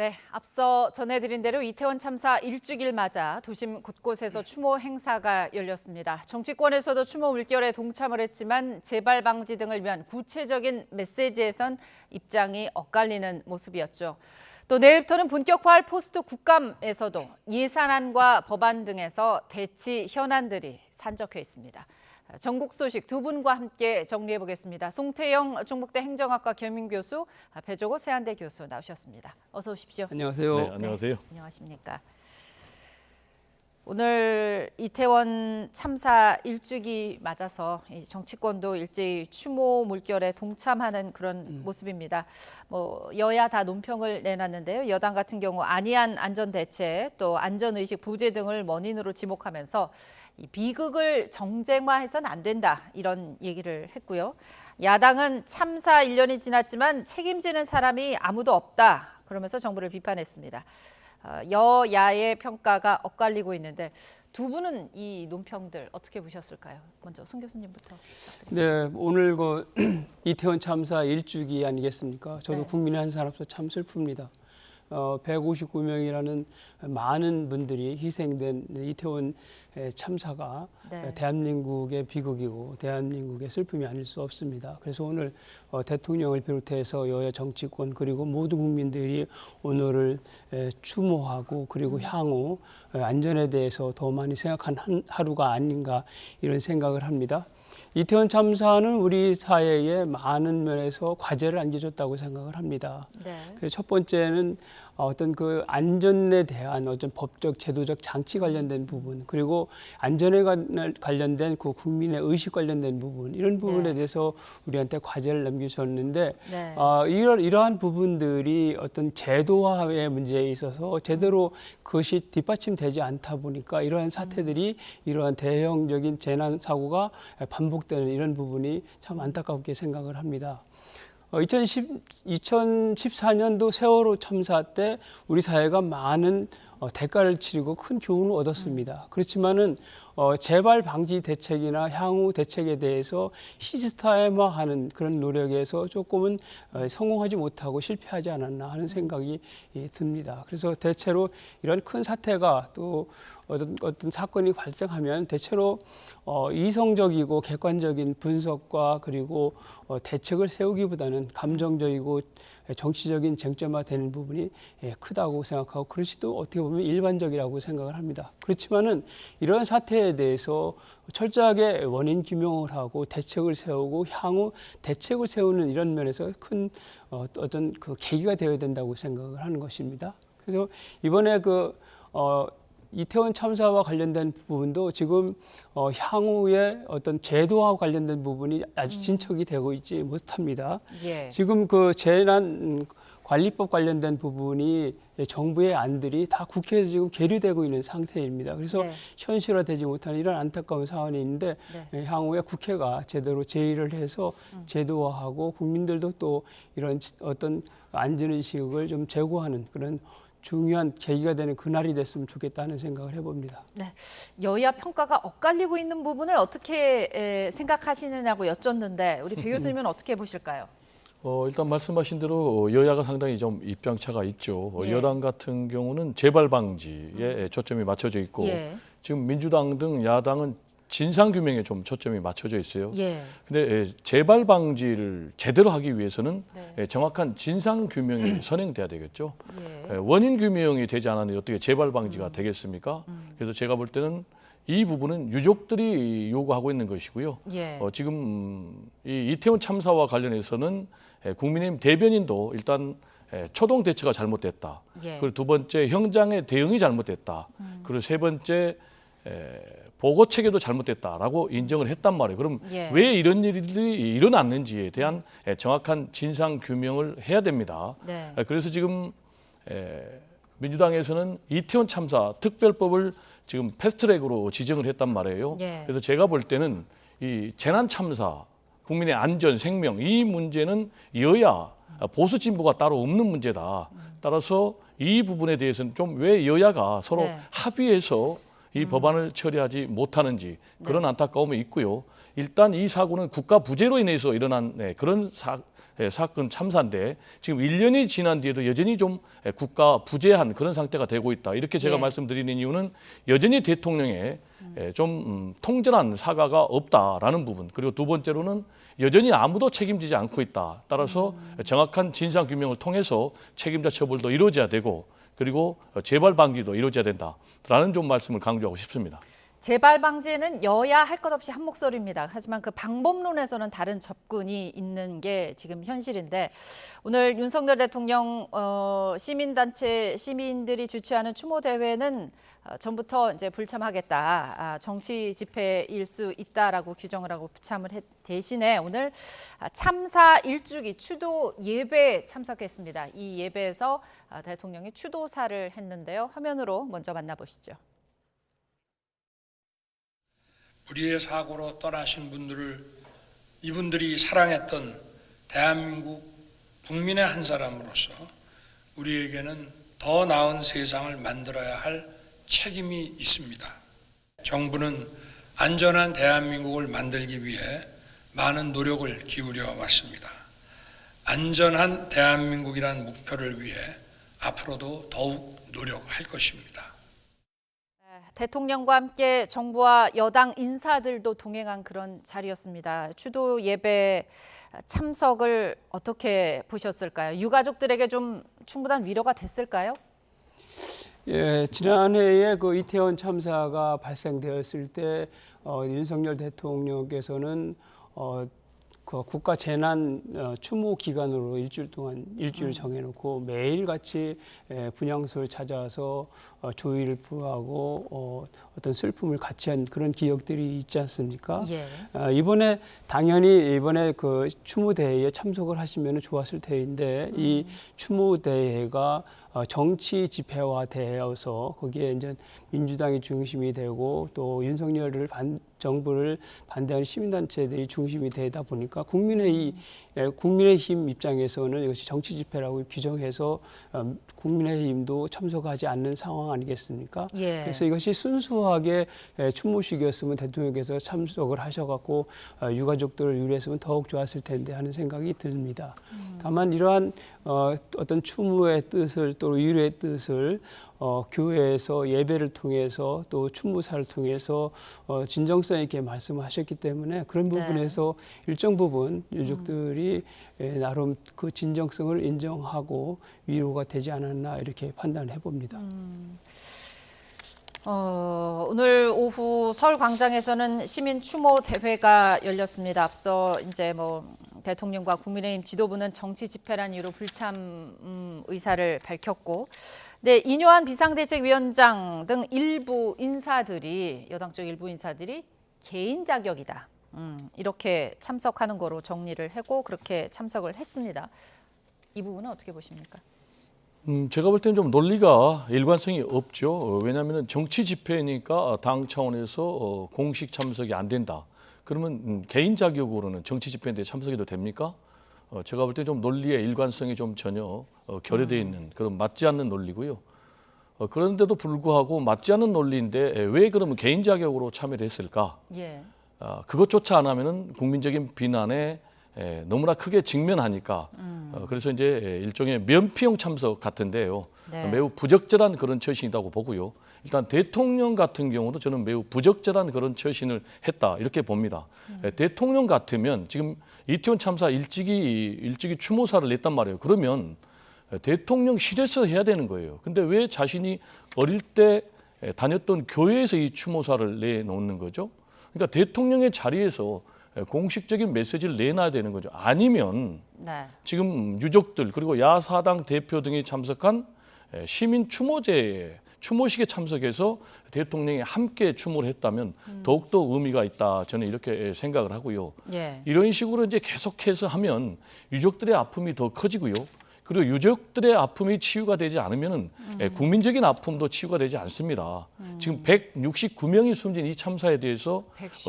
네, 앞서 전해드린 대로 이태원 참사 일주기를 맞아 도심 곳곳에서 추모 행사가 열렸습니다. 정치권에서도 추모 물결에 동참을 했지만 재발 방지 등을 위한 구체적인 메시지에선 입장이 엇갈리는 모습이었죠. 또 내일부터는 본격화할 포스트 국감에서도 예산안과 법안 등에서 대치 현안들이 산적해 있습니다. 전국 소식 두 분과 함께 정리해 보겠습니다. 송태영 종북대 행정학과 겸임교수, 배종호 세안대 교수 나오셨습니다. 어서 오십시오. 안녕하세요. 네, 안녕하세요. 네, 안녕하십니까. 오늘 이태원 참사 일주기 맞아서 정치권도 일제히 추모 물결에 동참하는 그런 모습입니다. 여야 다 논평을 내놨는데요. 여당 같은 경우 안이한 안전대책, 또 안전의식 부재 등을 원인으로 지목하면서 이 비극을 정쟁화해서는 안 된다 이런 얘기를 했고요. 야당은 참사 1년이 지났지만 책임지는 사람이 아무도 없다 그러면서 정부를 비판했습니다. 여야의 평가가 엇갈리고 있는데 두 분은 이 논평들 어떻게 보셨을까요? 먼저 송 교수님부터. 네, 오늘 이태원 참사 일주기 아니겠습니까? 저도 네. 국민의 한 사람으로서 참 슬픕니다. 159명이라는 많은 분들이 희생된 이태원 참사가 네. 대한민국의 비극이고 대한민국의 슬픔이 아닐 수 없습니다. 그래서 오늘 대통령을 비롯해서 여야 정치권 그리고 모든 국민들이 오늘을 추모하고 그리고 향후 안전에 대해서 더 많이 생각한 하루가 아닌가 이런 생각을 합니다. 이태원 참사는 우리 사회에 많은 면에서 과제를 안겨줬다고 생각을 합니다. 네. 그래서 첫 번째는 어떤 그 안전에 대한 어떤 법적, 제도적 장치 관련된 부분, 그리고 안전에 관련된 그 국민의 의식 관련된 부분, 이런 부분에 네. 대해서 우리한테 과제를 남겨주셨는데, 네. 이러한 부분들이 어떤 제도화의 문제에 있어서 제대로 그것이 뒷받침되지 않다 보니까 이러한 사태들이 이러한 대형적인 재난 사고가 반복되는 이런 부분이 참 안타깝게 생각을 합니다. 2014년도 세월호 참사 때 우리 사회가 많은 대가를 치르고 큰 교훈을 얻었습니다. 그렇지만은 재발 방지 대책이나 향후 대책에 대해서 시스템화하는 그런 노력에서 조금은 성공하지 못하고 실패하지 않았나 하는 생각이 듭니다. 그래서 대체로 이런 큰 사태가 또 어떤 사건이 발생하면 대체로 이성적이고 객관적인 분석과 그리고 대책을 세우기보다는 감정적이고 정치적인 쟁점화되는 부분이 크다고 생각하고 그것이 또 어떻게 보면 일반적이라고 생각을 합니다. 그렇지만은 이런 사태에 대해서 철저하게 원인 규명을 하고 대책을 세우고 향후 대책을 세우는 이런 면에서 큰 어떤 그 계기가 되어야 된다고 생각을 하는 것입니다. 그래서 이번에 이태원 참사와 관련된 부분도 지금 향후에 어떤 제도와 관련된 부분이 아주 진척이 되고 있지 못합니다. 예. 지금 그 재난 관리법 관련된 부분이 정부의 안들이 다 국회에서 지금 계류되고 있는 상태입니다. 그래서 네. 현실화되지 못하는 이런 안타까운 상황이 있는데 향후에 국회가 제대로 제의를 해서 제도화하고 국민들도 또 이런 어떤 안전의식을 좀 제고하는 그런 중요한 계기가 되는 그날이 됐으면 좋겠다는 생각을 해봅니다. 네, 여야 평가가 엇갈리고 있는 부분을 어떻게 생각하시느냐고 여쭙는데 우리 배 교수님은 어떻게 보실까요? 일단 말씀하신 대로 여야가 상당히 좀 입장차가 있죠. 예. 여당 같은 경우는 재발 방지에 초점이 맞춰져 있고 예. 지금 민주당 등 야당은 진상 규명에 좀 초점이 맞춰져 있어요. 예. 근데 재발 방지를 제대로 하기 위해서는 네. 정확한 진상 규명이 선행돼야 되겠죠. 예. 원인 규명이 되지 않았는데 어떻게 재발 방지가 되겠습니까? 그래서 제가 볼 때는 이 부분은 유족들이 요구하고 있는 것이고요. 예. 지금 이 이태원 참사와 관련해서는 국민의힘 대변인도 일단 초동 대처가 잘못됐다. 예. 그리고 두 번째 형장의 대응이 잘못됐다. 그리고 세 번째 보고 체계도 잘못됐다라고 인정을 했단 말이에요. 그럼 예. 왜 이런 일들이 일어났는지에 대한 정확한 진상 규명을 해야 됩니다. 네. 그래서 지금 민주당에서는 이태원 참사 특별법을 지금 패스트트랙으로 지정을 했단 말이에요. 예. 그래서 제가 볼 때는 이 재난 참사, 국민의 안전, 생명 이 문제는 여야 보수 진보가 따로 없는 문제다. 따라서 이 부분에 대해서는 좀 왜 여야가 서로 네. 합의해서 이 법안을 처리하지 못하는지 그런 안타까움이 있고요. 일단 이 사고는 국가 부재로 인해서 일어난 그런 사건 참사인데 지금 1년이 지난 뒤에도 여전히 좀 국가 부재한 그런 상태가 되고 있다. 이렇게 제가 예. 말씀드리는 이유는 여전히 대통령의 좀 통절한 사과가 없다라는 부분. 그리고 두 번째로는 여전히 아무도 책임지지 않고 있다. 따라서 정확한 진상 규명을 통해서 책임자 처벌도 이루어져야 되고 그리고 재발 방지도 이루어져야 된다라는 좀 말씀을 강조하고 싶습니다. 재발 방지에는 여야 할 것 없이 한 목소리입니다. 하지만 그 방법론에서는 다른 접근이 있는 게 지금 현실인데 오늘 윤석열 대통령 시민단체 시민들이 주최하는 추모 대회는 전부터 이제 불참하겠다, 정치 집회일 수 있다라고 규정을 하고 불참을 대신에 오늘 참사 1주기 추도 예배에 참석했습니다. 이 예배에서 대통령이 추도사를 했는데요. 화면으로 먼저 만나보시죠. 우리의 사고로 떠나신 분들을 이분들이 사랑했던 대한민국 국민의 한 사람으로서 우리에게는 더 나은 세상을 만들어야 할 책임이 있습니다. 정부는 안전한 대한민국을 만들기 위해 많은 노력을 기울여 왔습니다. 안전한 대한민국이라는 목표를 위해 앞으로도 더욱 노력할 것입니다. 대통령과 함께 정부와 여당 인사들도 동행한 그런 자리였습니다. 추도 예배 참석을 어떻게 보셨을까요? 유가족들에게 좀 충분한 위로가 됐을까요? 예, 지난해에 그 이태원 참사가 발생되었을 때 윤석열 대통령께서는 그 국가 재난 추모 기간으로 일주일 정해놓고 매일같이 분향소를 찾아서 조의를 표하고 어떤 슬픔을 같이 한 그런 기억들이 있지 않습니까? 예. 당연히 이번에 그 추모 대회에 참석을 하시면 좋았을 텐데 이 추모 대회가 정치 집회화되어서 거기에 이제 민주당이 중심이 되고 또 윤석열을 정부를 반대하는 시민단체들이 중심이 되다 보니까 국민의힘 입장에서는 이것이 정치 집회라고 규정해서 국민의힘도 참석하지 않는 상황 아니겠습니까? 예. 그래서 이것이 순수하게 추모식이었으면 대통령께서 참석을 하셔갖고 유가족들을 위로했으면 더욱 좋았을 텐데 하는 생각이 듭니다. 다만 이러한 어떤 추모의 뜻을 또 위로의 뜻을 교회에서 예배를 통해서 또 추모사를 통해서 진정성 있게 말씀하셨기 때문에 그런 부분에서 일정 부분 유족들이 나름 그 진정성을 인정하고 위로가 되지 않았나 이렇게 판단해 봅니다. 오늘 오후 서울 광장에서는 시민 추모 대회가 열렸습니다. 앞서 이제 대통령과 국민의힘 지도부는 정치 집회란 이유로 불참 의사를 밝혔고, 네, 이뇨한 비상대책위원장 등 여당 쪽 일부 인사들이 개인 자격이다. 이렇게 참석하는 거로 정리를 하고 그렇게 참석을 했습니다. 이 부분은 어떻게 보십니까? 제가 볼 때는 좀 논리가 일관성이 없죠. 왜냐하면 정치 집회니까 당 차원에서 공식 참석이 안 된다. 그러면 개인 자격으로는 정치 집회인데 참석해도 됩니까? 제가 볼 때 좀 논리의 일관성이 좀 전혀 결여되어 있는 그런 맞지 않는 논리고요. 그런데도 불구하고 맞지 않는 논리인데 왜 그러면 개인 자격으로 참여를 했을까? 예. 그것조차 안 하면은 국민적인 비난에 너무나 크게 직면하니까 그래서 이제 일종의 면피용 참석 같은데요. 네. 매우 부적절한 그런 처신이라고 보고요. 일단 대통령 같은 경우도 저는 매우 부적절한 그런 처신을 했다 이렇게 봅니다. 대통령 같으면 지금 이태원 참사 일찍이 추모사를 냈단 말이에요. 그러면 대통령실에서 해야 되는 거예요. 근데 왜 자신이 어릴 때 다녔던 교회에서 이 추모사를 내놓는 거죠? 그러니까 대통령의 자리에서 공식적인 메시지를 내놔야 되는 거죠. 아니면 네. 지금 유족들 그리고 야사당 대표 등이 참석한 시민 추모식에 참석해서 대통령이 함께 추모를 했다면 더욱더 의미가 있다. 저는 이렇게 생각을 하고요. 예. 이런 식으로 이제 계속해서 하면 유족들의 아픔이 더 커지고요. 그리고 유족들의 아픔이 치유가 되지 않으면 국민적인 아픔도 치유가 되지 않습니다. 지금 169명이 숨진 이 참사에 대해서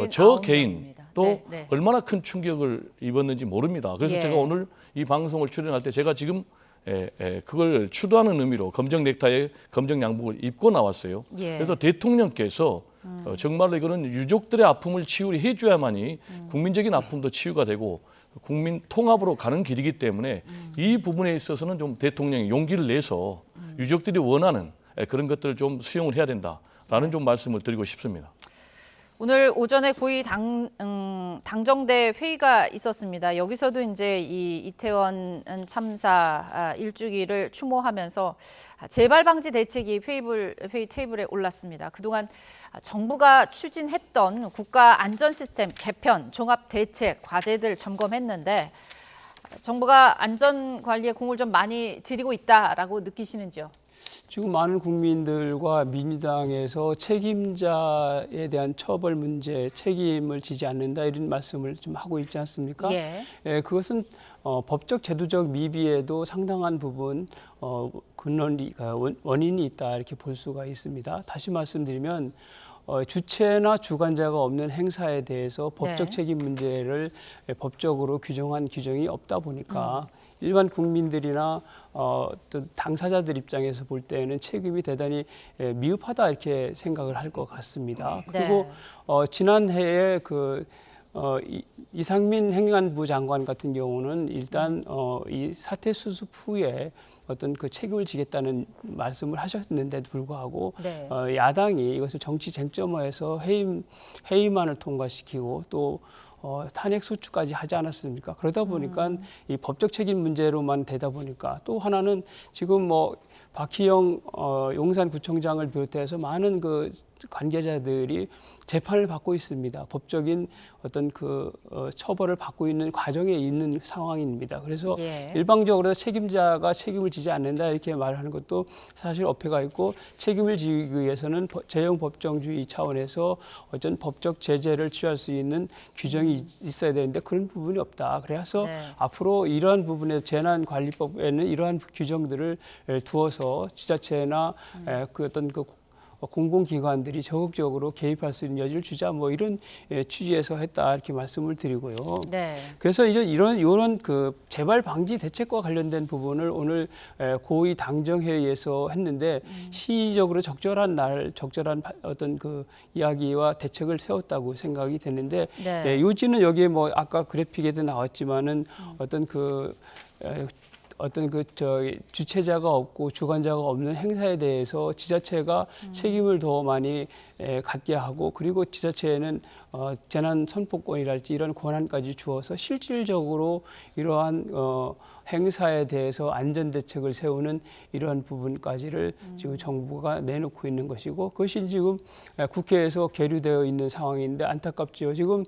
저 개인 또 네. 얼마나 큰 충격을 입었는지 모릅니다. 그래서 예. 제가 오늘 이 방송을 출연할 때 제가 지금 그걸 추도하는 의미로 검정 넥타이에 검정 양복을 입고 나왔어요. 예. 그래서 대통령께서 정말로 이거는 유족들의 아픔을 치유해 줘야만이 국민적인 아픔도 치유가 되고 국민 통합으로 가는 길이기 때문에 이 부분에 있어서는 좀 대통령이 용기를 내서 유족들이 원하는 그런 것들을 좀 수용을 해야 된다라는 좀 말씀을 드리고 싶습니다. 오늘 오전에 고위 당정대 회의가 있었습니다. 여기서도 이제 이 이태원 참사 1주기를 추모하면서 재발 방지 대책이 회의 테이블에 올랐습니다. 그동안 정부가 추진했던 국가 안전 시스템 개편, 종합 대책, 과제들 점검했는데 정부가 안전 관리에 공을 좀 많이 들이고 있다라고 느끼시는지요? 지금 많은 국민들과 민주당에서 책임자에 대한 처벌 문제, 책임을 지지 않는다 이런 말씀을 좀 하고 있지 않습니까? 예. 그것은 법적 제도적 미비에도 상당한 부분 원인이 있다 이렇게 볼 수가 있습니다. 다시 말씀드리면 주체나 주관자가 없는 행사에 대해서 법적 네. 책임 문제를 법적으로 규정한 규정이 없다 보니까 일반 국민들이나 또 당사자들 입장에서 볼 때는 책임이 대단히 미흡하다 이렇게 생각을 할 것 같습니다. 그리고 지난해에 이상민 행안부 장관 같은 경우는 일단 이 사태 수습 후에 어떤 그 책임을 지겠다는 말씀을 하셨는데도 불구하고 네. 야당이 이것을 정치 쟁점화해서 회의만을 통과시키고 또 탄핵 소추까지 하지 않았습니까? 그러다 보니까 이 법적 책임 문제로만 되다 보니까 또 하나는 지금 박희영 용산구청장을 비롯해서 많은 그 관계자들이 재판을 받고 있습니다. 법적인 어떤 처벌을 받고 있는 과정에 있는 상황입니다. 그래서 예. 일방적으로 책임자가 책임을 지지 않는다 이렇게 말하는 것도 사실 어폐가 있고 책임을 지기 위해서는 재형 법정주의 차원에서 어떤 법적 제재를 취할 수 있는 규정이 있어야 되는데 그런 부분이 없다. 그래서 앞으로 이러한 부분에 재난관리법에는 이러한 규정들을 두어서 지자체나 공공기관들이 적극적으로 개입할 수 있는 여지를 주자 이런 취지에서 했다 이렇게 말씀을 드리고요. 네. 그래서 이제 이런 재발 방지 대책과 관련된 부분을 오늘 고위 당정회의에서 했는데 시의적으로 적절한 어떤 이야기와 대책을 세웠다고 생각이 되는데 요지는 여기에 아까 그래픽에도 나왔지만은 어떤 주체자가 없고 주관자가 없는 행사에 대해서 지자체가 책임을 더 많이 갖게 하고 그리고 지자체에는 재난 선포권이랄지 이런 권한까지 주어서 실질적으로 이러한 행사에 대해서 안전 대책을 세우는 이러한 부분까지를 지금 정부가 내놓고 있는 것이고 그것이 지금 국회에서 계류되어 있는 상황인데 안타깝지요. 지금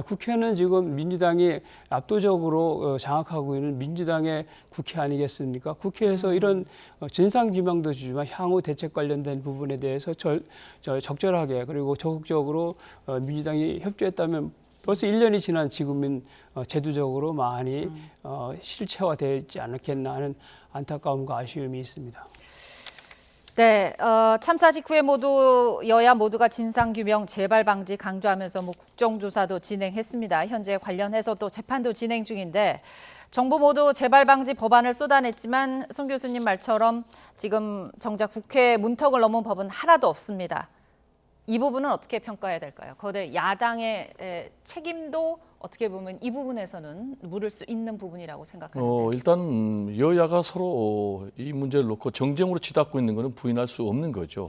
국회는 지금 민주당이 압도적으로 장악하고 있는 민주당의 국회 아니겠습니까? 국회에서 이런 진상규명도 주지만 향후 대책 관련된 부분에 대해서 적절하게 그리고 적극적으로 민주당이 협조했다면 벌써 1년이 지난 지금은 제도적으로 많이 실체화되지 않았겠나 하는 안타까움과 아쉬움이 있습니다. 네, 참사 직후에 여야 모두가 진상규명, 재발 방지 강조하면서 국정조사도 진행했습니다. 현재 관련해서 또 재판도 진행 중인데 정부 모두 재발 방지 법안을 쏟아냈지만 송 교수님 말처럼 지금 정작 국회 문턱을 넘은 법은 하나도 없습니다. 이 부분은 어떻게 평가해야 될까요? 거대 야당의 책임도 어떻게 보면 이 부분에서는 물을 수 있는 부분이라고 생각하는데. 일단 여야가 서로 이 문제를 놓고 정쟁으로 치닫고 있는 것은 부인할 수 없는 거죠.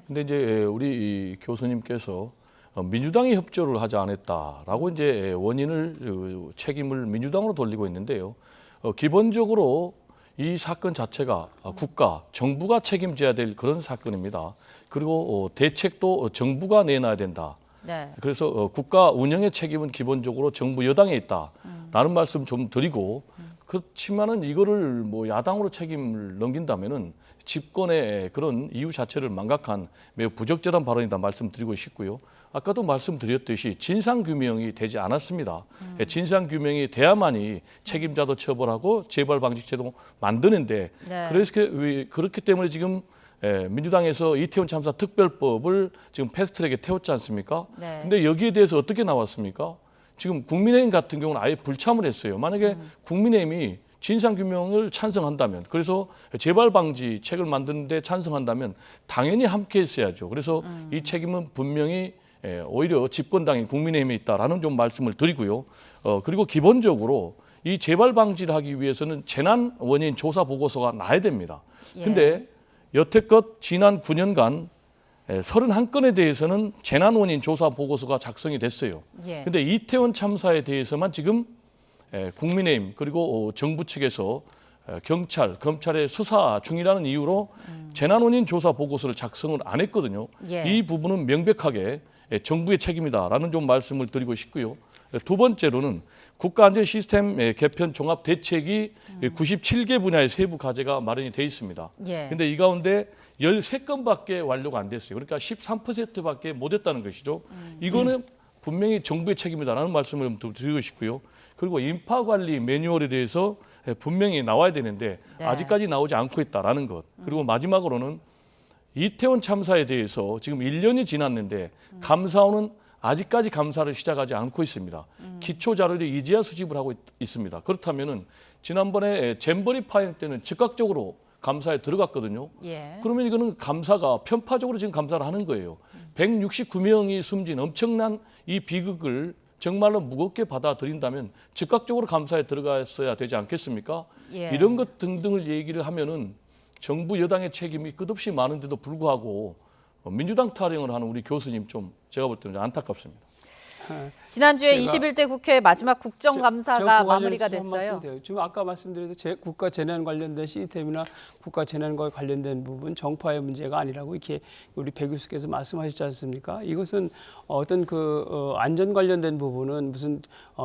근데 이제 우리 교수님께서 민주당이 협조를 하지 않았다라고 이제 책임을 민주당으로 돌리고 있는데요. 기본적으로 이 사건 자체가 정부가 책임져야 될 그런 사건입니다. 그리고 대책도 정부가 내놔야 된다. 그래서 국가 운영의 책임은 기본적으로 정부 여당에 있다라는 말씀 좀 드리고 그렇지만은 이거를 야당으로 책임을 넘긴다면은 집권의 그런 이유 자체를 망각한 매우 부적절한 발언이다 말씀드리고 싶고요. 아까도 말씀드렸듯이 진상규명이 되지 않았습니다. 진상규명이 돼야만이 책임자도 처벌하고 재발방지제도 만드는데 그래서 그렇기 때문에 지금 민주당에서 이태원 참사 특별법을 지금 패스트트랙에 태웠지 않습니까? 근데 여기에 대해서 어떻게 나왔습니까? 지금 국민의힘 같은 경우는 아예 불참을 했어요. 만약에 국민의힘이 진상규명을 찬성한다면 그래서 재발방지책을 만드는데 찬성한다면 당연히 함께 했어야죠. 그래서 이 책임은 분명히 오히려 집권당이 국민의힘에 있다라는 좀 말씀을 드리고요. 그리고 기본적으로 이 재발 방지를 하기 위해서는 재난 원인 조사 보고서가 나야 됩니다. 근데 여태껏 지난 9년간 31건에 대해서는 재난 원인 조사 보고서가 작성이 됐어요. 근데 이태원 참사에 대해서만 지금 국민의힘 그리고 정부 측에서 경찰, 검찰의 수사 중이라는 이유로 재난 원인 조사 보고서를 작성을 안 했거든요. 이 부분은 명백하게 정부의 책임이다라는 좀 말씀을 드리고 싶고요. 두 번째로는 국가안전 시스템 개편 종합 대책이 97개 분야의 세부 과제가 마련이 돼 있습니다. 근데 이 가운데 13건밖에 완료가 안 됐어요. 그러니까 13%밖에 못 했다는 것이죠. 이거는 분명히 정부의 책임이다라는 말씀을 좀 드리고 싶고요. 그리고 인파 관리 매뉴얼에 대해서 분명히 나와야 되는데 아직까지 나오지 않고 있다라는 것. 그리고 마지막으로는 이태원 참사에 대해서 지금 1년이 지났는데 감사원은 아직까지 감사를 시작하지 않고 있습니다. 기초 자료를 이제야 수집을 하고 있습니다. 그렇다면은 지난번에 잼버리 파행 때는 즉각적으로 감사에 들어갔거든요. 그러면 이거는 감사가 편파적으로 지금 감사를 하는 거예요. 169명이 숨진 엄청난 이 비극을 정말로 무겁게 받아들인다면 즉각적으로 감사에 들어갔어야 되지 않겠습니까? 이런 것 등등을 얘기를 하면은 정부 여당의 책임이 끝없이 많은데도 불구하고 민주당 타령을 하는 우리 교수님 좀 제가 볼 때는 안타깝습니다. 지난주에 21대 국회 마지막 국정감사가 마무리가 됐어요. 지금 아까 말씀드린 국가 재난 관련된 시스템이나 국가 재난과 관련된 부분 정파의 문제가 아니라고 이렇게 우리 배 교수께서 말씀하셨지 않습니까? 이것은 어떤 안전 관련된 부분은 무슨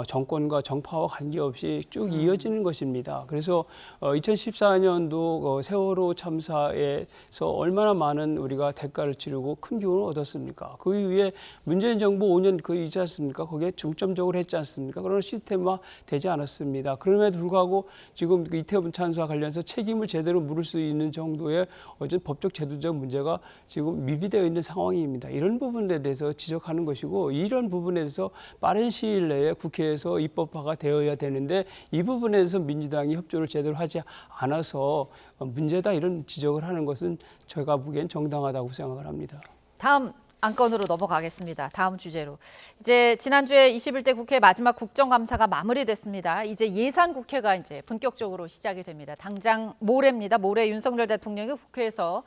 정권과 정파와 관계없이 쭉 이어지는 것입니다. 그래서 2014년도 세월호 참사에서 얼마나 많은 우리가 대가를 치르고 큰 교훈을 얻었습니까? 그 이후에 문재인 정부 5년 있지 않습니까? 거기에 중점적으로 했지 않습니까? 그런 시스템화 되지 않았습니다. 그럼에도 불구하고 지금 이태원 참사와 관련해서 책임을 제대로 물을 수 있는 정도의 어떤 법적 제도적 문제가 지금 미비되어 있는 상황입니다. 이런 부분에 대해서 지적하는 것이고 이런 부분에 대해서 빠른 시일 내에 국회에서 입법화가 되어야 되는데 이 부분에 대해서 민주당이 협조를 제대로 하지 않아서 문제다 이런 지적을 하는 것은 제가 보기엔 정당하다고 생각을 합니다. 다음 안건으로 넘어가겠습니다. 다음 주제로. 이제 지난주에 21대 국회 마지막 국정감사가 마무리됐습니다. 이제 예산 국회가 이제 본격적으로 시작이 됩니다. 당장 모레입니다. 모레 윤석열 대통령이 국회에서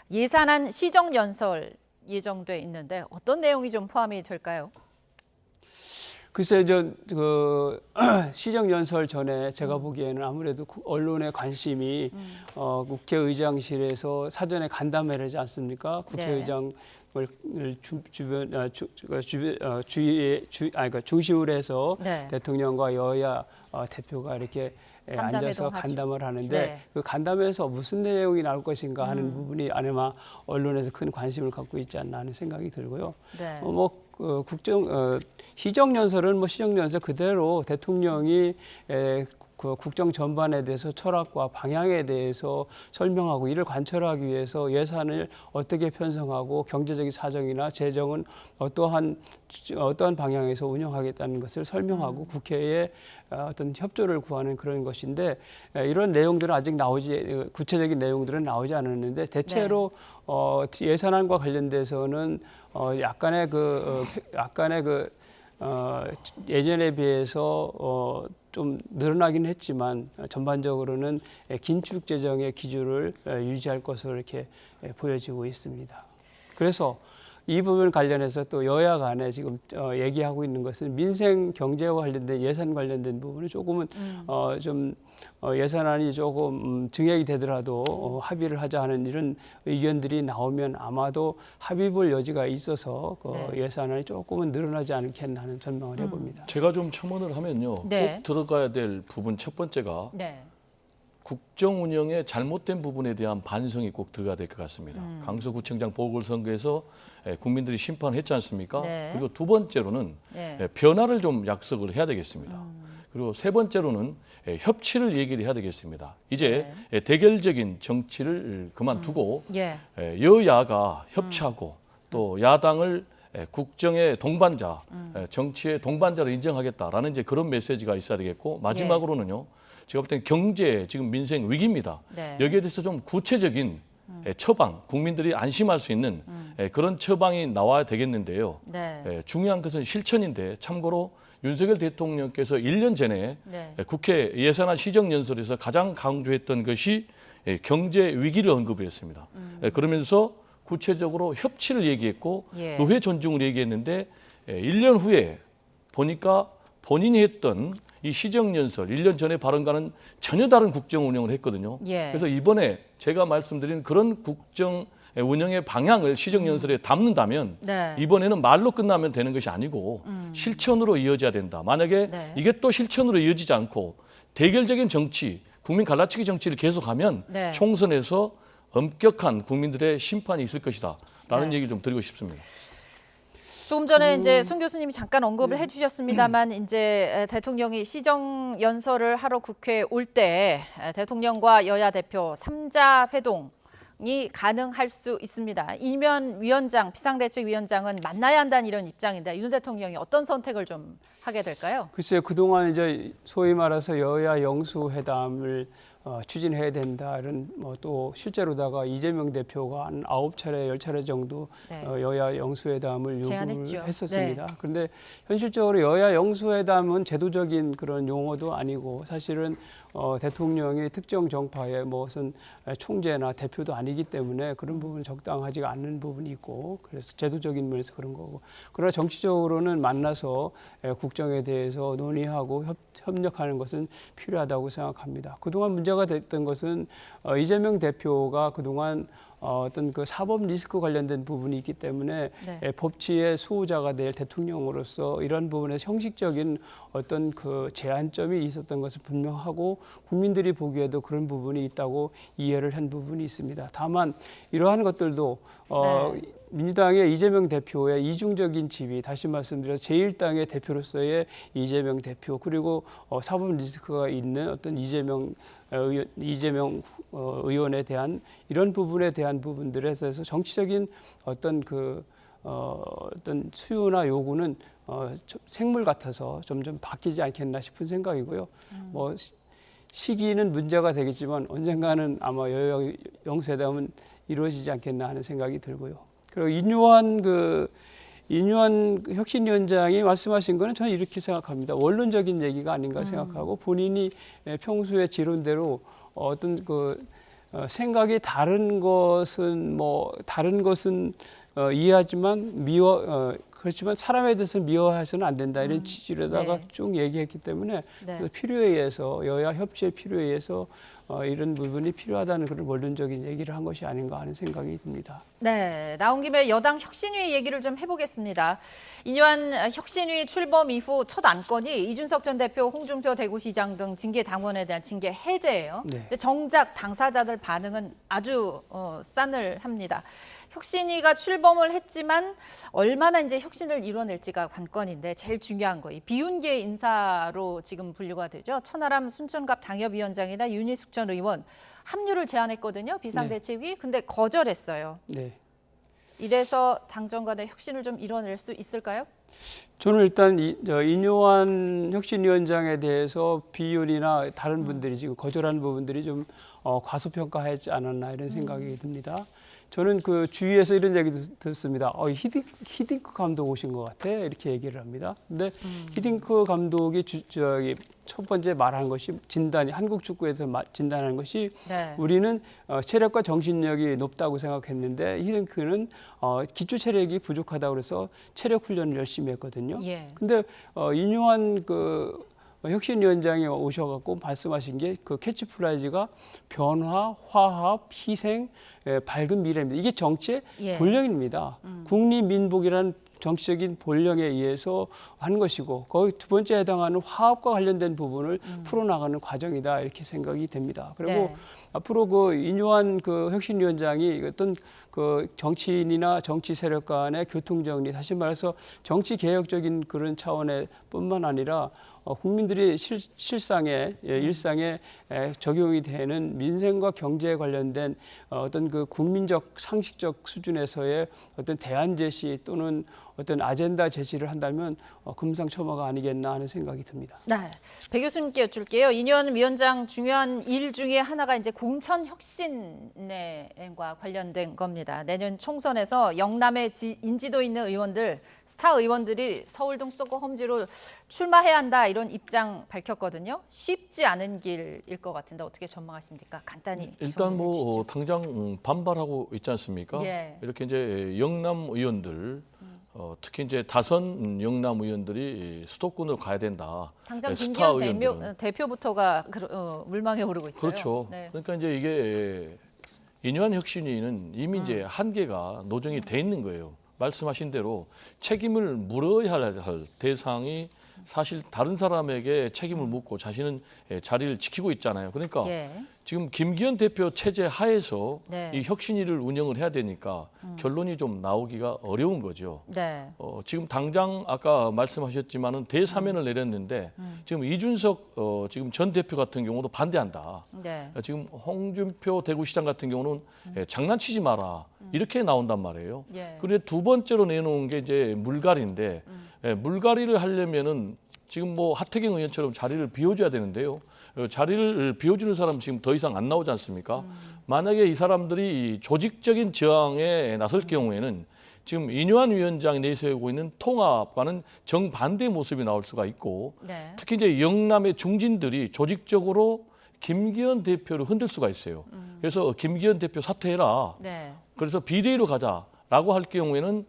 예산안 시정연설 예정돼 있는데 어떤 내용이 좀 포함이 될까요? 글쎄, 시정연설 전에 제가 보기에는 아무래도 언론의 관심이 국회의장실에서 사전에 간담회를 하지 않습니까? 국회의장 중심으로 해서 대통령과 여야 대표가 이렇게 앉아서 간담을 하는데 그 간담회에서 무슨 내용이 나올 것인가 하는 부분이 아마 언론에서 큰 관심을 갖고 있지 않나 하는 생각이 들고요. 시정연설은 시정연설 그대로 대통령이 국정 전반에 대해서 철학과 방향에 대해서 설명하고 이를 관철하기 위해서 예산을 어떻게 편성하고 경제적인 사정이나 재정은 어떠한 방향에서 운영하겠다는 것을 설명하고 국회에 어떤 협조를 구하는 그런 것인데 이런 내용들은 아직 구체적인 내용들은 나오지 않았는데 대체로 예산안과 관련돼서는 약간의 예전에 비해서 좀 늘어나긴 했지만 전반적으로는 긴축 재정의 기조를 유지할 것으로 이렇게 보여지고 있습니다. 그래서 이 부분 관련해서 또 여야 간에 지금 얘기하고 있는 것은 민생 경제와 관련된 예산 관련된 부분은 조금은 예산안이 조금 증액이 되더라도 합의를 하자 하는 이런 의견들이 나오면 아마도 합의 볼 여지가 있어서 예산안이 조금은 늘어나지 않겠나 하는 전망을 해봅니다. 제가 좀 첨언을 하면요. 꼭 들어가야 될 부분 첫 번째가 국정 운영의 잘못된 부분에 대한 반성이 꼭 들어가야 될 것 같습니다. 강서구청장 보궐선거에서 국민들이 심판했지 않습니까? 그리고 두 번째로는 변화를 좀 약속을 해야 되겠습니다. 그리고 세 번째로는 협치를 얘기를 해야 되겠습니다. 이제 대결적인 정치를 그만두고 여야가 협치하고 또 야당을 국정의 동반자, 정치의 동반자로 인정하겠다라는 이제 그런 메시지가 있어야 되겠고 마지막으로는요. 제가 볼 때는 경제 지금 민생 위기입니다. 여기에 대해서 좀 구체적인 처방, 국민들이 안심할 수 있는 그런 처방이 나와야 되겠는데요. 네. 중요한 것은 실천인데 참고로 윤석열 대통령께서 1년 전에 네. 국회 예산안 시정연설에서 가장 강조했던 것이 경제 위기를 언급했습니다. 그러면서 구체적으로 협치를 얘기했고 예. 노회 존중을 얘기했는데 1년 후에 보니까 본인이 했던 이 시정연설, 1년 전에 발언과는 전혀 다른 국정 운영을 했거든요. 예. 그래서 이번에 제가 말씀드린 그런 국정 운영의 방향을 시정연설에 담는다면 네. 이번에는 말로 끝나면 되는 것이 아니고 실천으로 이어져야 된다. 만약에 네. 이게 또 실천으로 이어지지 않고 대결적인 정치, 국민 갈라치기 정치를 계속하면 네. 총선에서 엄격한 국민들의 심판이 있을 것이다. 라는 네. 얘기 좀 드리고 싶습니다. 조금 전에 이제 손 교수님이 잠깐 언급을 해주셨습니다만 이제 대통령이 시정 연설을 하러 국회에 올 때 대통령과 여야 대표 3자 회동이 가능할 수 있습니다. 이면 위원장, 비상대책위원장은 만나야 한다는 이런 입장인데 윤 대통령이 어떤 선택을 좀 하게 될까요? 글쎄요, 그동안 이제 소위 말해서 여야 영수회담을 추진해야 된다. 이런 또 실제로다가 이재명 대표가 한 9차례, 10차례 정도 네. 여야 영수회담을 제안했죠. 요구를 했었습니다. 그런데 현실적으로 여야 영수회담은 제도적인 그런 용어도 아니고 사실은 대통령이 특정 정파의 무슨 총재나 대표도 아니기 때문에 그런 부분은 적당하지가 않는 부분이 있고 그래서 제도적인 면에서 그런 거고 그러나 정치적으로는 만나서 국정에 대해서 논의하고 협력하는 것은 필요하다고 생각합니다. 그동안 문제가 됐던 것은 이재명 대표가 그동안 어떤 그 사법 리스크 관련된 부분이 있기 때문에 네. 법치의 수호자가 될 대통령으로서 이런 부분에서 형식적인 어떤 그 제한점이 있었던 것은 분명하고 국민들이 보기에도 그런 부분이 있다고 이해를 한 부분이 있습니다. 다만 이러한 것들도 네. 민주당의 이재명 대표의 이중적인 지위, 다시 말씀드려 제1당의 대표로서의 이재명 대표 그리고 사법 리스크가 있는 어떤 이재명 의원에 대한 이런 부분에 대한 부분들에 대해서 정치적인 어떤 어떤 수요나 요구는 생물 같아서 점점 바뀌지 않겠나 싶은 생각이고요. 시기는 문제가 되겠지만 언젠가는 아마 여야 영수회담은 이루어지지 않겠나 하는 생각이 들고요. 그리고 인유한 혁신위원장이 말씀하신 거는 저는 이렇게 생각합니다. 원론적인 얘기가 아닌가 생각하고 본인이 평소의 지론대로 어떤 생각이 다른 것은 이해하지만 그렇지만 사람에 대해서 미워해서는 안 된다 이런 취지로다가 네. 쭉 얘기했기 때문에 네. 필요에 의해서 여야 협치의 필요에 의해서 이런 부분이 필요하다는 그런 원론적인 얘기를 한 것이 아닌가 하는 생각이 듭니다. 네, 나온 김에 여당 혁신위 얘기를 좀 해보겠습니다. 인유한 혁신위 출범 이후 첫 안건이 이준석 전 대표, 홍준표 대구시장 등 징계 당원에 대한 징계 해제예요. 네. 근데 정작 당사자들 반응은 아주 싸늘합니다. 혁신위가 출범을 했지만 얼마나 이제 혁신을 이뤄낼지가 관건인데 제일 중요한 거 이 비운계 인사로 지금 분류가 되죠. 천하람 순천갑 당협위원장이나 윤희숙 전 의원 합류를 제안했거든요. 비상대책위. 근데 거절했어요. 네. 이래서 당정 간의 혁신을 좀 이뤄낼 수 있을까요? 저는 일단 인요한 혁신위원장에 대해서 비윤이나 다른 분들이 지금 거절한 부분들이 좀 과소평가하지 않았나 이런 생각이 듭니다. 저는 그 주위에서 이런 얘기 듣습니다. 히딩크 감독 오신 것 같아 이렇게 얘기를 합니다. 근데 히딩크 감독이 첫 번째 말한 것이 한국 축구에서 진단하는 것이 네. 우리는 체력과 정신력이 높다고 생각했는데 히딩크는 기초 체력이 부족하다고 그래서 체력 훈련을 열심히 했거든요. 예. 근데 인요한 혁신위원장이 오셔갖고 말씀하신 게 그 캐치프라이즈가 변화, 화합, 희생, 밝은 미래입니다. 이게 정치의 예. 본령입니다. 국리민복이라는 정치적인 본령에 의해서 하는 것이고 거기 두 번째 해당하는 화합과 관련된 부분을 풀어나가는 과정이다 이렇게 생각이 됩니다. 그리고 네. 앞으로 인요한 혁신위원장이 어떤 정치인이나 정치 세력 간의 교통정리, 다시 말해서 정치 개혁적인 그런 차원의 뿐만 아니라 국민들이 실상에 일상에 적용이 되는 민생과 경제에 관련된 어떤 그 국민적 상식적 수준에서의 어떤 대안 제시 또는 어떤 아젠다 제시를 한다면 금상첨화가 아니겠나 하는 생각이 듭니다. 네, 배 교수님께 여쭐게요. 인현 위원장 중요한 일 중에 하나가 이제 공천 혁신과 관련된 겁니다. 내년 총선에서 영남의 인지도 있는 의원들, 스타 의원들이 서울동 서구 험지로 출마해야 한다 이런 입장 밝혔거든요. 쉽지 않은 길일 것 같은데 어떻게 전망하십니까? 간단히 일단 뭐 정리해 주시죠. 당장 반발하고 있지 않습니까? 예. 이렇게 이제 영남 의원들 특히 이제 다선 영남 의원들이 수도권으로 가야 된다. 당장 스타 김기현 의원들은. 대표부터가 물망에 오르고 있어요. 그렇죠. 네. 그러니까 이제 이게 인현 혁신위는 이미 이제 한계가 노정이 돼 있는 거예요. 말씀하신 대로 책임을 물어야 할 대상이 사실 다른 사람에게 책임을 묻고 자신은 자리를 지키고 있잖아요. 그러니까 예. 지금 김기현 대표 체제 하에서 네. 이 혁신위를 운영을 해야 되니까 결론이 좀 나오기가 어려운 거죠. 네. 지금 당장 아까 말씀하셨지만은 대사면을 내렸는데 지금 이준석 지금 전 대표 같은 경우도 반대한다. 네. 지금 홍준표 대구시장 같은 경우는 장난치지 마라 이렇게 나온단 말이에요. 예. 그런데 두 번째로 내놓은 게 이제 물갈이인데 물갈이를 하려면은 지금 뭐 하태경 의원처럼 자리를 비워줘야 되는데요. 자리를 비워주는 사람 지금 더 이상 안 나오지 않습니까? 만약에 이 사람들이 이 조직적인 저항에 나설 경우에는 지금 인요한 위원장이 내세우고 있는 통합과는 정반대의 모습이 나올 수가 있고 네. 특히 이제 영남의 중진들이 조직적으로 김기현 대표를 흔들 수가 있어요. 그래서 김기현 대표 사퇴해라. 네. 그래서 비대위로 가자라고 할 경우에는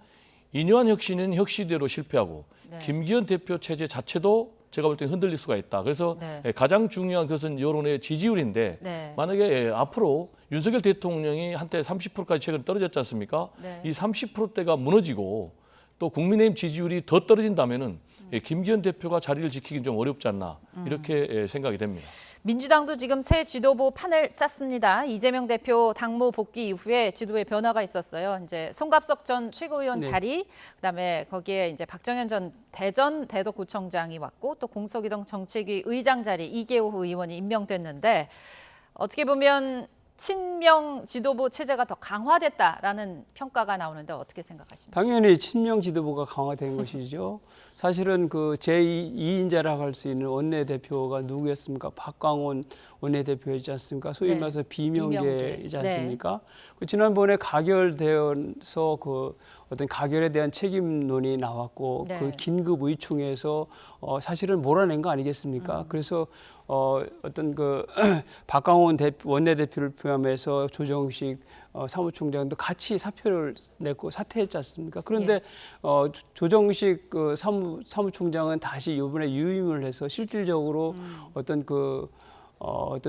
인요한 혁신은 혁신대로 실패하고 네. 김기현 대표 체제 자체도 제가 볼 때는 흔들릴 수가 있다. 그래서 네. 가장 중요한 것은 여론의 지지율인데 네. 만약에 앞으로 윤석열 대통령이 한때 30%까지 최근에 떨어졌지 않습니까? 네. 이 30%대가 무너지고 또 국민의힘 지지율이 더 떨어진다면은 김기현 대표가 자리를 지키긴 좀 어렵지 않나 이렇게 생각이 됩니다. 민주당도 지금 새 지도부 판을 짰습니다. 이재명 대표 당무 복귀 이후에 지도에 변화가 있었어요. 이제 송갑석 전 최고위원 네. 자리, 그다음에 거기에 이제 박정현 전 대전 대덕구청장이 왔고 또 공석이동 정책위 의장 자리 이계호 의원이 임명됐는데 어떻게 보면 친명 지도부 체제가 더 강화됐다라는 평가가 나오는데 어떻게 생각하십니까? 당연히 친명 지도부가 강화된 것이죠. 사실은 그 제2인자라고 할 수 있는 원내대표가 누구였습니까? 박광온 원내대표였지 않습니까? 소위 네. 말해서 비명계. 비명계이지 않습니까? 그 지난번에 가결되어서 그 어떤 가결에 대한 책임론이 나왔고 네. 그 긴급 의총에서 사실은 몰아낸 거 아니겠습니까? 그래서 어떤 그 박광온 원내대표를 포함해서 조정식 사무총장도 같이 사표를 냈고 사퇴했지 않습니까? 그런데 조정식 그 사무총장은 다시 이번에 유임을 해서 실질적으로 어떤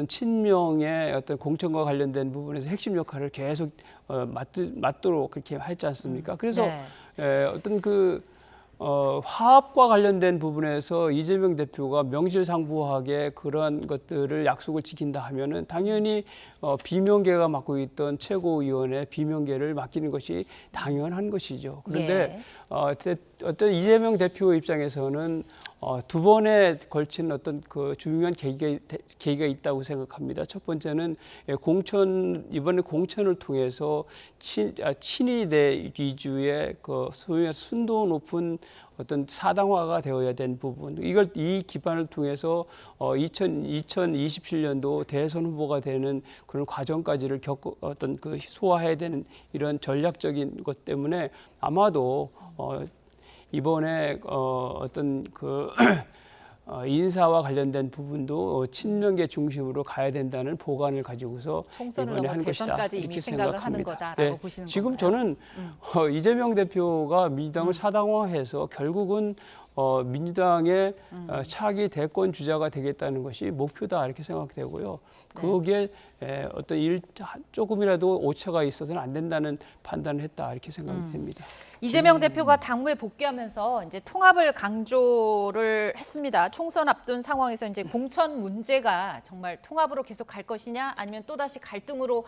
친명의 어떤 공천과 관련된 부분에서 핵심 역할을 계속 맡도록 그렇게 했지 않습니까? 그래서 네. 어떤 화합과 관련된 부분에서 이재명 대표가 명실상부하게 그러한 것들을 약속을 지킨다 하면은 당연히 비명계가 맡고 있던 최고위원회 비명계를 맡기는 것이 당연한 것이죠. 그런데 어떤 이재명 대표 입장에서는 두 번에 걸친 어떤 그 중요한 계기가 있다고 생각합니다. 첫 번째는 이번에 공천을 통해서 친위대 위주의 그 소위 순도 높은 어떤 사당화가 되어야 된 부분, 이 기반을 통해서 2027년도 대선 후보가 되는 그런 과정까지를 소화해야 되는 이런 전략적인 것 때문에 아마도 이번에 인사와 관련된 부분도 친명계 중심으로 가야 된다는 보관을 가지고서 총선을 이번에 넘어 한 것이다 대선까지 이미 이렇게 생각을 하는 생각합니다. 거다라고 보시는 지금 건가요? 저는 이재명 대표가 민주당을 사당화해서 결국은 민주당의 차기 대권 주자가 되겠다는 것이 목표다 이렇게 생각되고요. 거기에 어떤 조금이라도 오차가 있어서는 안 된다는 판단을 했다 이렇게 생각이 됩니다. 이재명 대표가 당무에 복귀하면서 이제 통합을 강조를 했습니다. 총선 앞둔 상황에서 이제 공천 문제가 정말 통합으로 계속 갈 것이냐 아니면 또 다시 갈등으로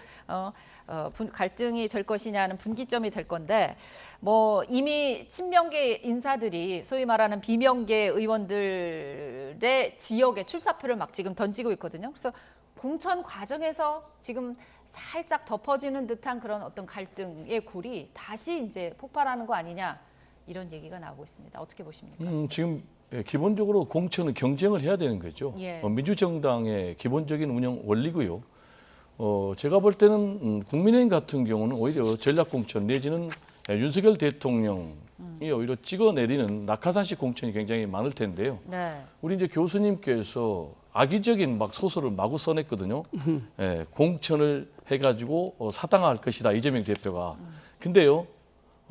갈등이 될 것이냐는 분기점이 될 건데 뭐 이미 친명계 인사들이 소위 말하는 많은 비명계 의원들의 지역에 출사표를 막 지금 던지고 있거든요. 그래서 공천 과정에서 지금 살짝 덮어지는 듯한 그런 어떤 갈등의 골이 다시 이제 폭발하는 거 아니냐 이런 얘기가 나오고 있습니다. 어떻게 보십니까? 지금 기본적으로 공천은 경쟁을 해야 되는 거죠. 예. 민주정당의 기본적인 운영 원리고요. 제가 볼 때는 국민의힘 같은 경우는 오히려 전략공천 내지는 윤석열 대통령이 오히려 찍어내리는 낙하산식 공천이 굉장히 많을 텐데요. 네. 우리 이제 교수님께서 악의적인 막 소설을 마구 써냈거든요. 공천을 해가지고 사당할 것이다 이재명 대표가. 근데요,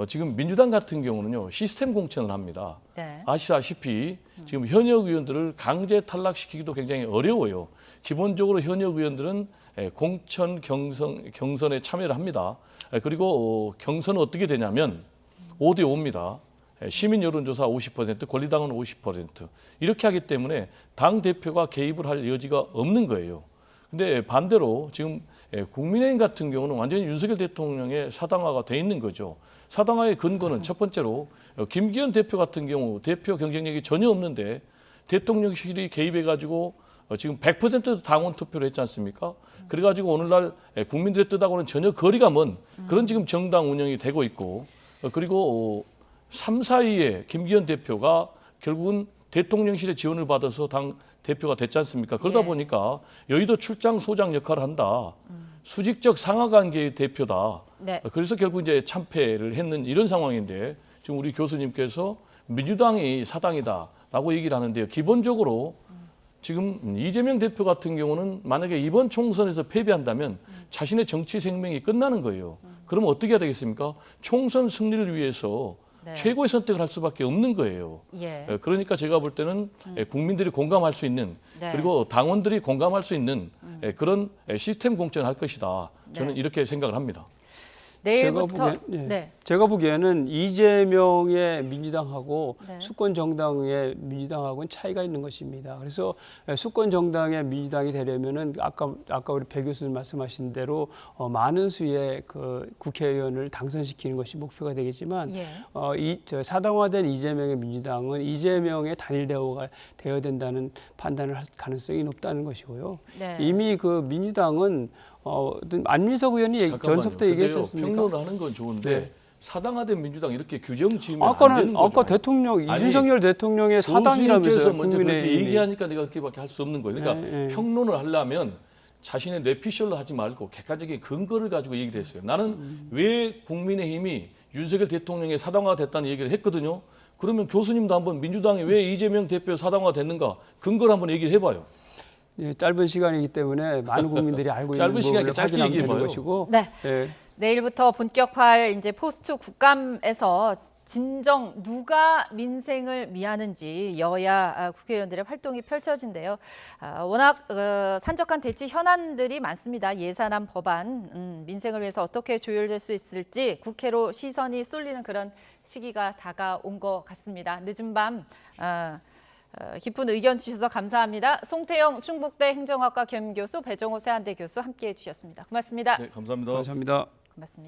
지금 민주당 같은 경우는요 시스템 공천을 합니다. 네. 아시다시피 지금 현역 의원들을 강제 탈락시키기도 굉장히 어려워요. 기본적으로 현역 의원들은 공천 경선에 참여를 합니다. 그리고 경선은 어떻게 되냐면 5대 5입니다. 시민 여론조사 50%, 권리당은 50% 이렇게 하기 때문에 당 대표가 개입을 할 여지가 없는 거예요. 근데 반대로 지금 국민의힘 같은 경우는 완전히 윤석열 대통령의 사당화가 돼 있는 거죠. 사당화의 근거는 첫 번째로 김기현 대표 같은 경우 대표 경쟁력이 전혀 없는데 대통령실이 개입해가지고 지금 100% 당원 투표를 했지 않습니까? 그래가지고 오늘날 국민들의 뜻하고는 전혀 거리가 먼 그런 지금 정당 운영이 되고 있고 그리고 3, 4위에 김기현 대표가 결국은 대통령실의 지원을 받아서 당 대표가 됐지 않습니까? 그러다 예. 보니까 여의도 출장 소장 역할을 한다. 수직적 상하관계의 대표다. 네. 그래서 결국 이제 참패를 했는 이런 상황인데 지금 우리 교수님께서 민주당이 사당이다라고 얘기를 하는데요. 기본적으로 지금 이재명 대표 같은 경우는 만약에 이번 총선에서 패배한다면 자신의 정치 생명이 끝나는 거예요. 그러면 어떻게 해야 되겠습니까? 총선 승리를 위해서 네. 최고의 선택을 할 수밖에 없는 거예요. 예. 그러니까 제가 볼 때는 국민들이 공감할 수 있는 네. 그리고 당원들이 공감할 수 있는 그런 시스템 공천을 할 것이다. 저는 네. 이렇게 생각을 합니다. 내일부터 네. 제가 보기에는 이재명의 민주당하고 네. 수권 정당의 민주당하고는 차이가 있는 것입니다. 그래서 수권 정당의 민주당이 되려면은 아까 우리 배 교수님 말씀하신 대로 많은 수의 그 국회의원을 당선시키는 것이 목표가 되겠지만 예. 사당화된 이재명의 민주당은 이재명의 단일 대우가 되어야 된다는 판단을 할 가능성이 높다는 것이고요. 네. 이미 그 민주당은 안민석 의원이 전섭 때 얘기했지 않습니까? 평론을 하는 건 좋은데 네. 사당화된 민주당 이렇게 규정 지으면 안 아까는 되는 거죠. 아까 대통령 아니, 윤석열 대통령의 사당이라면서요. 교수님께서 먼저 그렇게 국민의힘이. 얘기하니까 내가 그렇게밖에 할 수 없는 거예요. 그러니까 네. 평론을 하려면 자신의 뇌피셜로 하지 말고 객관적인 근거를 가지고 얘기를 했어요. 나는 왜 국민의힘이 윤석열 대통령의 사당화가 됐다는 얘기를 했거든요. 그러면 교수님도 한번 민주당이 왜 이재명 대표 사당화가 됐는가 근거를 한번 얘기를 해봐요. 예, 짧은 시간이기 때문에 많은 국민들이 알고 있는 짧은 시간에 부분을 짧게 확인하면 되는 얘기해봐요. 것이고. 네. 예. 내일부터 본격화할 이제 포스트 국감에서 진정 누가 민생을 위하는지 여야 국회의원들의 활동이 펼쳐진대요. 워낙 산적한 대치 현안들이 많습니다. 예산안, 법안, 민생을 위해서 어떻게 조율될 수 있을지 국회로 시선이 쏠리는 그런 시기가 다가온 것 같습니다. 늦은 밤 깊은 의견 주셔서 감사합니다. 송태영 충북대 행정학과 겸임교수, 배정호 세한대 교수 함께해 주셨습니다. 고맙습니다. 네, 감사합니다. 감사합니다. 고맙습니다.